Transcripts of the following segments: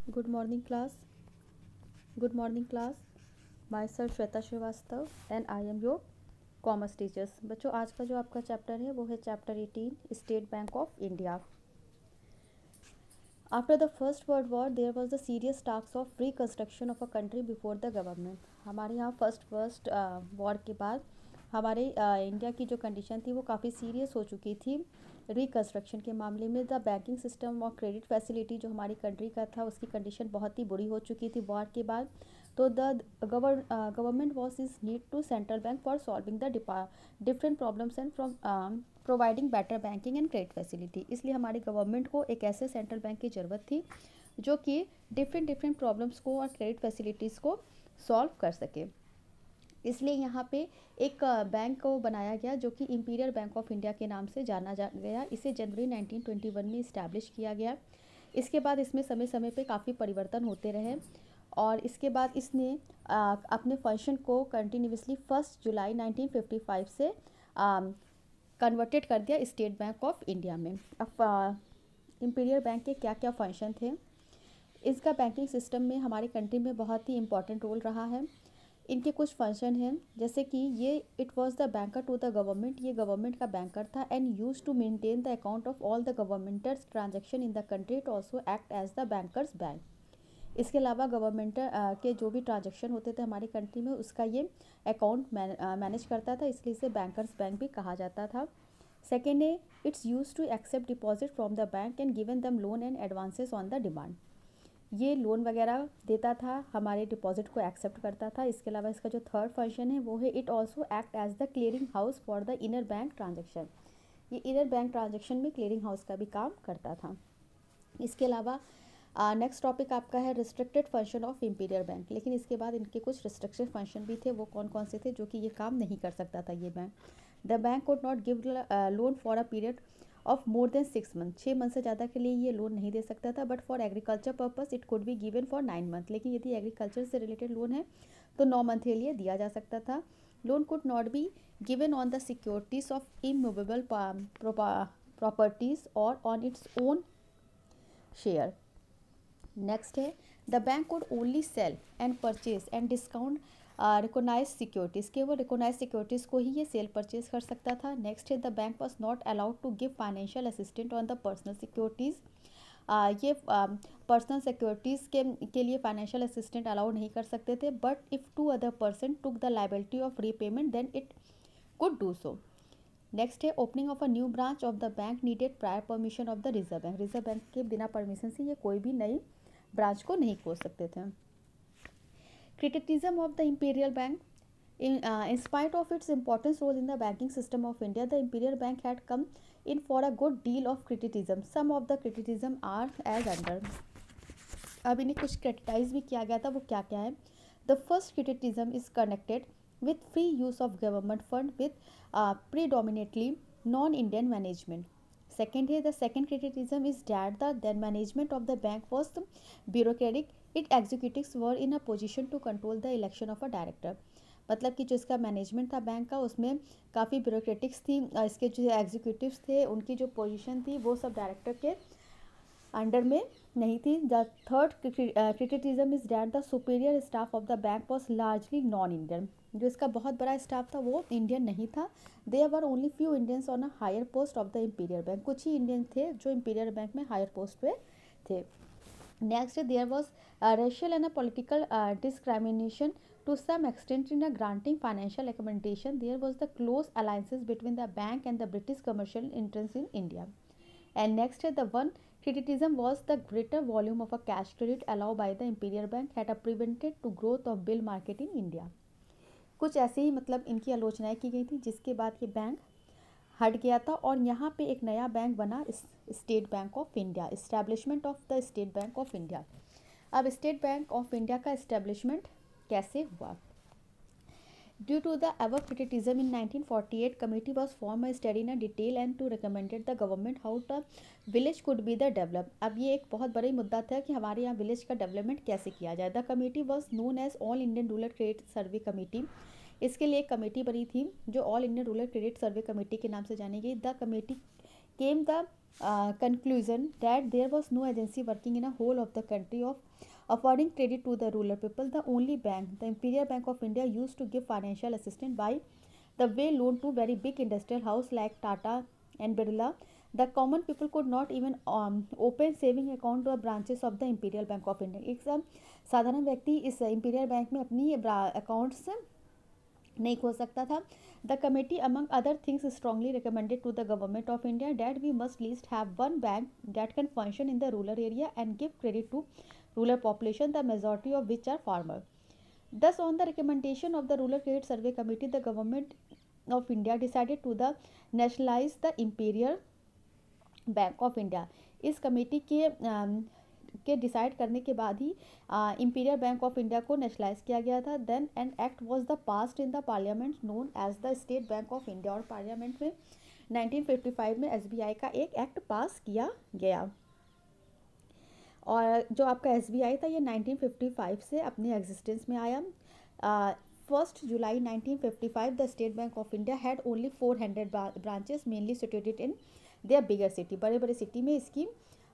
Good morning class. Good morning class. Myself Shweta Srivastava and I am your commerce teachers. बच्चों आज का जो आपका चैप्टर है वो है chapter 18 State Bank of India. After the first world war there was the serious task of reconstruction of a country before the government. हमारे यहाँ फर्स्ट वॉर के बाद हमारे इंडिया की जो कंडीशन थी वो काफ़ी सीरियस हो चुकी थी रिकन्स्ट्रक्शन के मामले में. द बैंकिंग सिस्टम और क्रेडिट फैसिलिटी जो हमारी कंट्री का था उसकी कंडीशन बहुत ही बुरी हो चुकी थी वॉर के बाद. तो the government was is need to central bank for solving the different problems and from providing better banking and credit facility. इसलिए हमारी गवर्नमेंट को एक ऐसे सेंट्रल बैंक की ज़रूरत थी जो कि डिफरेंट प्रॉब्लम्स को और क्रेडिट फैसिलिटीज़ को सॉल्व कर सके. इसलिए यहाँ पे एक बैंक को बनाया गया जो कि इंपीरियल बैंक ऑफ इंडिया के नाम से जाना गया. इसे जनवरी 1921 में इस्टेब्लिश किया गया. इसके बाद इसमें समय समय पे काफ़ी परिवर्तन होते रहे और इसके बाद इसने अपने फंक्शन को कंटिन्यूसली 1 जुलाई 1955 से कन्वर्टेड कर दिया स्टेट बैंक ऑफ इंडिया में. अब इंपीरियल बैंक के क्या क्या फंक्शन थे. इसका बैंकिंग सिस्टम में हमारे कंट्री में बहुत ही इम्पोर्टेंट रोल रहा है. इनके कुछ फंक्शन हैं जैसे कि ये it was the banker to the government. ये गवर्नमेंट का बैंकर था and use to maintain the account of all the governments transaction in the country. It also act as the banker's bank. इसके अलावा government के जो भी transaction होते थे हमारी कंट्री में उसका ये अकाउंट मैनेज करता था, इसलिए इसे बैंकर्स बैंक भी कहा जाता था. सेकेंड है it's use to accept deposit from the bank and given them loan and advances on the demand. ये लोन वगैरह देता था, हमारे डिपॉजिट को एक्सेप्ट करता था. इसके अलावा इसका जो थर्ड फंक्शन है वो है it also act as the clearing house for the inner bank transaction. ये इनर बैंक ट्रांजेक्शन में क्लियरिंग हाउस का भी काम करता था. इसके अलावा नेक्स्ट टॉपिक आपका है restricted function of imperial bank. लेकिन इसके बाद इनके कुछ रिस्ट्रिक्टेड फंक्शन भी थे. वो कौन कौन से थे जो कि ये काम नहीं कर सकता था ये bank. The bank could not give loan for a period of more than 6 month. 6 month से ज़्यादा के लिए ये लोन नहीं दे सकता था. But for agriculture purpose it could be given for 9 month. लेकिन यदि एग्रीकल्चर से रिलेटेड लोन है तो 9 मंथ के लिए दिया जा सकता था. Loan could not be given on the securities of immovable properties और on its own share. Next है the bank could only sell and purchase and discount recognise securities. केवल रिकोगनाइज सिक्योरिटीज़ को ही ये सेल परचेज कर सकता था. Next है the bank was not allowed to give financial assistant on the personal securities. ये पर्सनल सिक्योरिटीज़ के लिए फाइनेंशियल असिस्टेंट अलाउड नहीं कर सकते थे. But if two other person took the liability of repayment then it could do so. Next है opening of a new branch of the bank needed prior permission of the reserve bank. Reserve bank के बिना permission से ये कोई भी नई branch को नहीं खोल सकते थे. Criticism of the imperial bank. In spite of its important role in the banking system of India, the Imperial Bank had come in for a good deal of criticism. Some of the criticism are as under. अब इन्हें कुछ criticise भी किया गया था. वो क्या क्या है. The first criticism is connected with free use of government fund with predominantly non-Indian management. Second है the second criticism is that the then management of the bank was bureaucratic. Its executives were in a position to control the election of a director. मतलब कि जो इसका management था bank का उसमें काफ़ी ब्यूरोक्रेटिक्स थी. इसके जो एग्जीक्यूटिव्स थे उनकी जो पोजीशन थी वो सब डायरेक्टर के अंडर में नहीं थी. The third criticism is that the superior staff of the bank was largely non Indian. जो इसका बहुत बड़ा स्टाफ था वो इंडियन नहीं था. There were only few Indians on a higher post of the imperial bank. कुछ ही इंडियन थे जो इंपीरियल बैंक में हायर पोस्ट पे थे. Next there was racial and political discrimination to some extent in a granting financial accommodation. There was the close alliances between the bank and the British commercial interests in India. And next the one criticism was the greater volume of a cash credit allowed by the Imperial Bank had prevented to growth of bill market in India. कुछ ऐसे ही मतलब इनकी आलोचनाएं की गई थी जिसके बाद ये बैंक हट गया था और यहाँ पे एक नया बैंक बना state Bank of India. Establishment of the State Bank of India. अब स्टेट बैंक ऑफ इंडिया का इस्टेब्लिशमेंट कैसे हुआ. Due to the above criticism in 1948, committee was formed to study in detail and to recommended the government how the village could be the develop. अब ये एक बहुत बड़ा मुद्दा था कि हमारे यहाँ विलेज का डेवलपमेंट कैसे किया जाए. The committee was known as all Indian rural credit survey committee. इसके लिए एक कमेटी बनी थी जो all Indian rural credit survey committee के नाम से जानी गई. The committee came the conclusion that there was no agency working in a whole of the country of affording credit to the rural people. The only bank, the Imperial Bank of India, used to give financial assistance by the way loan to very big industrial house like Tata and Birla. The common people could not even open saving account or branches of the Imperial Bank of India. एक साधारण व्यक्ति इस imperial bank में अपनी accounts नहीं खोल सकता था. The committee among other things strongly recommended to the government of India that we must least have one bank that can function in the rural area and give credit to rural population the majority of which are farmer. Thus, on the recommendation of the Rural Credit Survey Committee, the government of India decided to the nationalize the Imperial Bank of India. इस कमेटी के decide करने के बाद ही imperial bank of India को nationalise किया गया था. Then an act was the passed in the parliament known as the State Bank of India. और पार्लियामेंट में 1955 में एसबीआई का एक एक्ट पास किया गया. और जो आपका एसबीआई था ये 1955 से अपने एग्जिस्टेंस में आया. 1 जुलाई 1955 the State Bank of India had only 400 branches mainly situated in their bigger city. बड़े बड़े सिटी में इसकी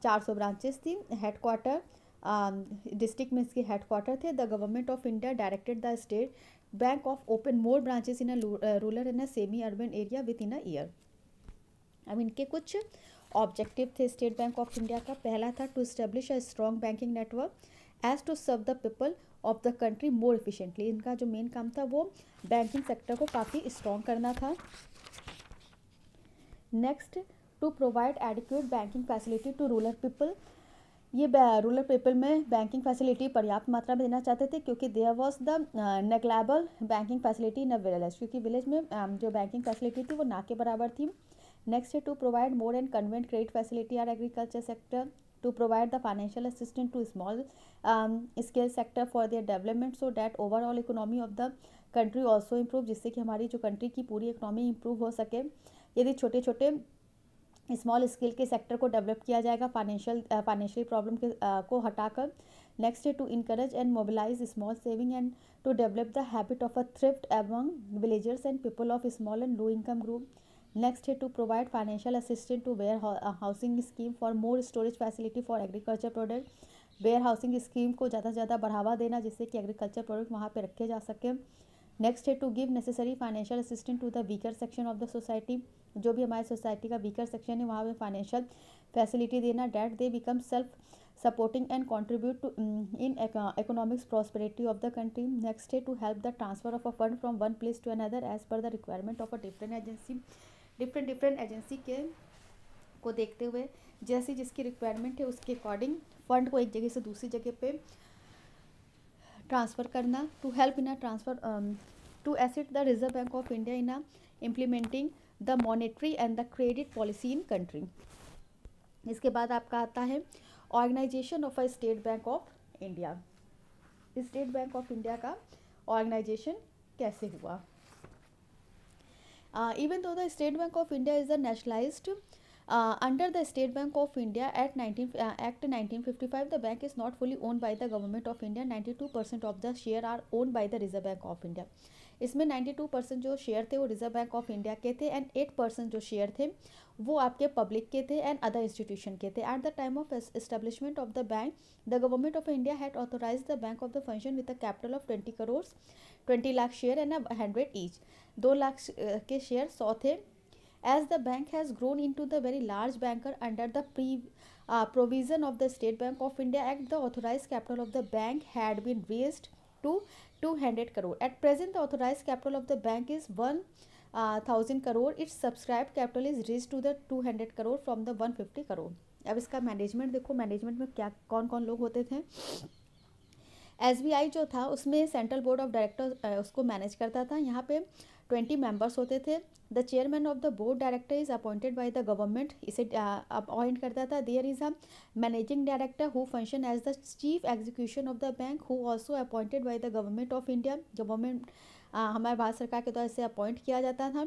400 ब्रांचेस थी. हेडक्वार्टर डिस्ट्रिक्ट में इसके हेडक्वार्टर थे. The government of India directed the State Bank of open more branches in a rural in a semi urban area with in a year. अब इनके कुछ ऑब्जेक्टिव थे स्टेट बैंक ऑफ इंडिया का. पहला था to establish a strong banking network as to serve the people of the country more efficiently. इनका जो main काम था वो बैंकिंग सेक्टर को काफ़ी स्ट्रॉन्ग करना था. Next, to provide adequate banking facility to rural people. ये रूरल पीपल में बैंकिंग फैसिलिटी पर्याप्त मात्रा में देना चाहते थे क्योंकि there was the negligible banking facility in a village. क्योंकि विलेज में जो बैंकिंग फैसिलिटी थी वो ना के बराबर थी. नेक्स्ट है to provide more and convenient credit facility our agriculture sector. To provide the financial assistance to small scale sector for their development so that overall economy of the country also improve. जिससे कि हमारी जो country की पूरी economy improve हो सके. यदि छोटे छोटे स्मॉल स्केल के सेक्टर को डेवलप किया जाएगा फाइनेंशियल प्रॉब्लम को हटाकर. नेक्स्ट है to encourage and mobilise small saving and to develop the habit of a thrift among villagers and people of small and low income group. Next है to provide financial assistance to warehousing scheme for more storage facility for agriculture product. Warehousing scheme को ज़्यादा से ज़्यादा बढ़ावा देना जिससे कि agriculture product वहाँ पे रखे जा सके. नेक्स्ट है to give necessary financial assistance to the weaker section of the society. जो भी हमारे सोसाइटी का वीकर सेक्शन है वहाँ पे फाइनेंशियल फैसिलिटी देना that they become self supporting and contribute to in economics prosperity of the country. Next है to help the transfer of a fund from one place to another as per the requirement of a different agency के को देखते हुए जैसी जिसकी requirement है उसके according fund को एक जगह से दूसरी जगह पे ट्रांसफ़र करना. To help in a transfer to assist the reserve Bank of India in a implementing the monetary and the credit policy in country. इसके बाद आपका आता है organisation of a State Bank of India. State Bank of India का organisation कैसे हुआ. Even though the State Bank of India is a nationalized under the State Bank of India at Act 1955, the bank is not fully owned by the government of India. 92% of the share are owned by the Reserve Bank of India. इसमें 92% जो share थे वो reserve Bank of India के थे and 8% जो share थे वो आपके पब्लिक के थे एंड अदर इंस्टीट्यूशन के थे. At the time of establishment of the bank the government of India had authorise the bank of the function with a capital of 20 crore 20 lakh share and 100 each. 2 lakh के share 100 थे. As the bank has grown into the very large banker under the provision of the State Bank of India Act, the authorized capital of the bank had been raised to 200 crore. At present, the authorized capital of the bank is 1,000 crore. Its subscribed capital is raised to the 200 crore from the 150 crore. अब इसका management देखो, management में क्या कौन कौन लोग होते थे. एसबीआई जो था उसमें सेंट्रल बोर्ड ऑफ डायरेक्टर उसको मैनेज करता था. यहाँ पे 20 मेंबर्स होते थे. The chairman of the board director is appointed by the government. इसे अपॉइंट करता था. There is a managing director who function as the chief execution of the bank who also appointed by the government of India. Government हमारे भारत सरकार के द्वारा इसे appoint किया जाता था.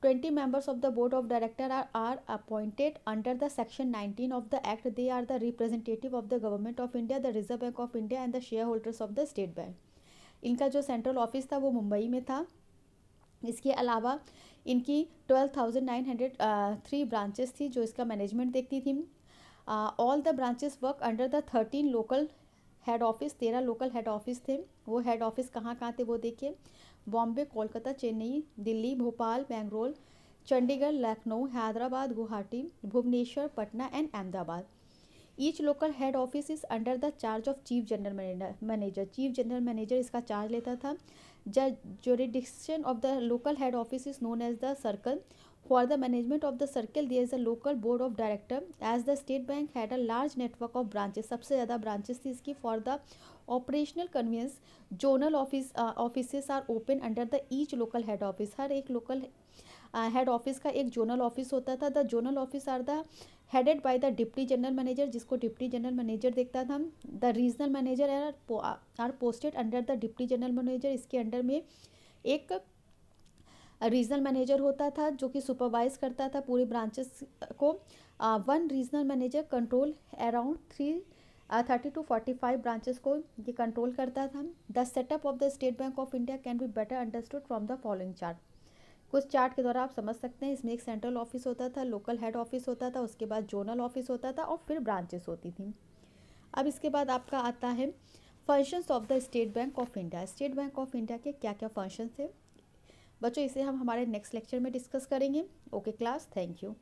20 members of the board of director are appointed under the section 19 of the act. They are the representative of the government of India, the Reserve Bank of India and the shareholders of the state bank. इनका जो central office था वो मुंबई में था. इसके अलावा इनकी 12,903 branches थी जो इसका मैनेजमेंट देखती थी। All the branches work under the 13 local head office, 13 local head office थे। वो हेड ऑफिस कहाँ कहाँ थे वो देखिए, Bombay, Kolkata, Chennai, Delhi, Bhopal, Bangalore, Chandigarh, Lucknow, Hyderabad, Guwahati, Bhubaneswar, Patna and Ahmedabad. Each local head office is under the charge of chief general manager. Chief general manager इसका चार्ज लेता था। Jurisdiction of the local head office is known as the circle. For the management of the circle, there is a local board of director. As the State Bank had a large network of branches, सबसे ज़्यादा branches थी इसकी। For the operational convenience, zonal offices are open under the each local head office. हर एक local head office का एक zonal office होता था। The zonal office are the headed by the deputy general manager, जिसको deputy general manager देखता था। The regional manager are posted under the deputy general manager. इसके under में एक रीजनल मैनेजर होता था जो कि सुपरवाइज करता था पूरे ब्रांचेस को। One regional manager control around 30 to 45 branches को ये कंट्रोल करता था। The setup of the State Bank of India can be better understood from the following chart. कुछ चार्ट के द्वारा आप समझ सकते हैं। इसमें एक सेंट्रल ऑफिस होता था, लोकल हेड ऑफिस होता था, उसके बाद जोनल ऑफिस होता था और फिर ब्रांचेस होती थी। अब इसके बाद आपका आता है functions of the State Bank of India. State Bank of India के क्या क्या फंक्शंस थे बच्चों, इसे हम हमारे नेक्स्ट लेक्चर में डिस्कस करेंगे। Okay class, thank you.